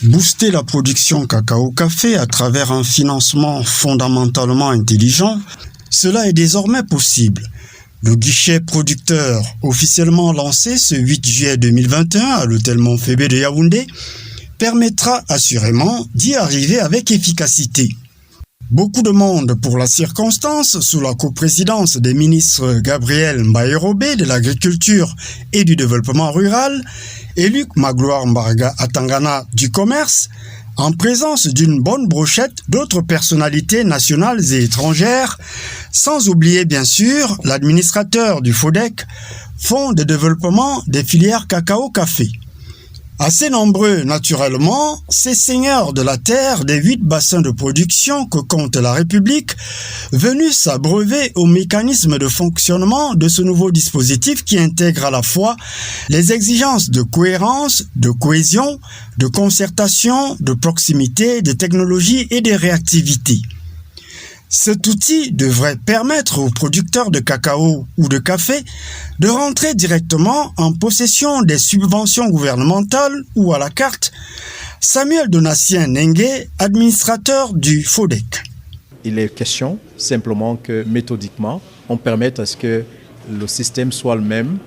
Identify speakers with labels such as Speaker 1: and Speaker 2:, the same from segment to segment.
Speaker 1: Booster la production cacao-café à travers un financement fondamentalement intelligent, cela est désormais possible. Le guichet producteur, officiellement lancé ce 8 juillet 2021 à l'hôtel Montfébé de Yaoundé, permettra assurément d'y arriver avec efficacité. Beaucoup de monde pour la circonstance, sous la coprésidence des ministres Gabriel Mbaye-Robé de l'Agriculture et du Développement rural et Luc Magloire Mbarga Atangana du Commerce, en présence d'une bonne brochette d'autres personnalités nationales et étrangères, sans oublier bien sûr l'administrateur du FODEC, Fonds de développement des filières cacao-café. Assez nombreux, naturellement, ces seigneurs de la terre des 8 bassins de production que compte la République, venus s'abreuver au mécanisme de fonctionnement de ce nouveau dispositif qui intègre à la fois les exigences de cohérence, de cohésion, de concertation, de proximité, de technologie et de réactivité. Cet outil devrait permettre aux producteurs de cacao ou de café de rentrer directement en possession des subventions gouvernementales ou à la carte. Samuel Donatien Nengue, administrateur du FODEC.
Speaker 2: Il est question simplement que méthodiquement, on permette à ce que le système soit le même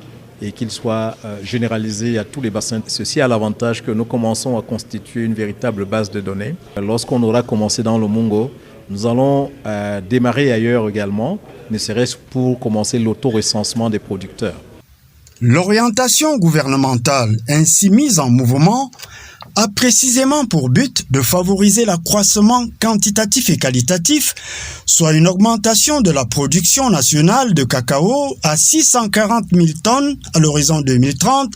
Speaker 2: et qu'il soit généralisé à tous les bassins. Ceci a l'avantage que nous commençons à constituer une véritable base de données. Lorsqu'on aura commencé dans le Mungo, nous allons démarrer ailleurs également, ne serait-ce pour commencer l'auto-recensement des producteurs.
Speaker 1: L'orientation gouvernementale ainsi mise en mouvement a précisément pour but de favoriser l'accroissement quantitatif et qualitatif, soit une augmentation de la production nationale de cacao à 640 000 tonnes à l'horizon 2030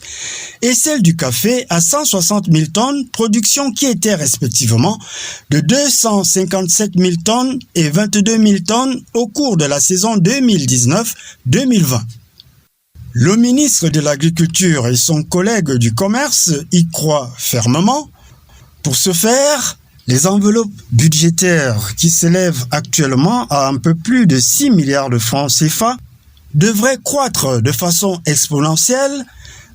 Speaker 1: et celle du café à 160 000 tonnes, production qui était respectivement de 257 000 tonnes et 22 000 tonnes au cours de la saison 2019-2020. Le ministre de l'Agriculture et son collègue du Commerce y croient fermement. Pour ce faire, les enveloppes budgétaires qui s'élèvent actuellement à un peu plus de 6 milliards de francs CFA devraient croître de façon exponentielle,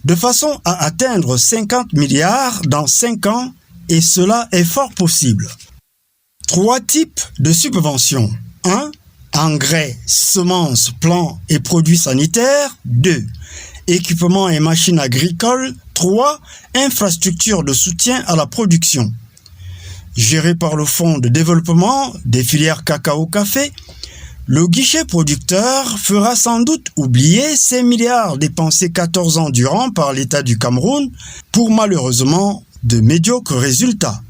Speaker 1: de façon à atteindre 50 milliards dans 5 ans, et cela est fort possible. 3 types de subventions. 1. Engrais, semences, plants et produits sanitaires. 2. Équipements et machines agricoles. 3. Infrastructures de soutien à la production. Géré par le Fonds de développement des filières cacao-café, le guichet producteur fera sans doute oublier ces milliards dépensés 14 ans durant par l'État du Cameroun pour malheureusement de médiocres résultats.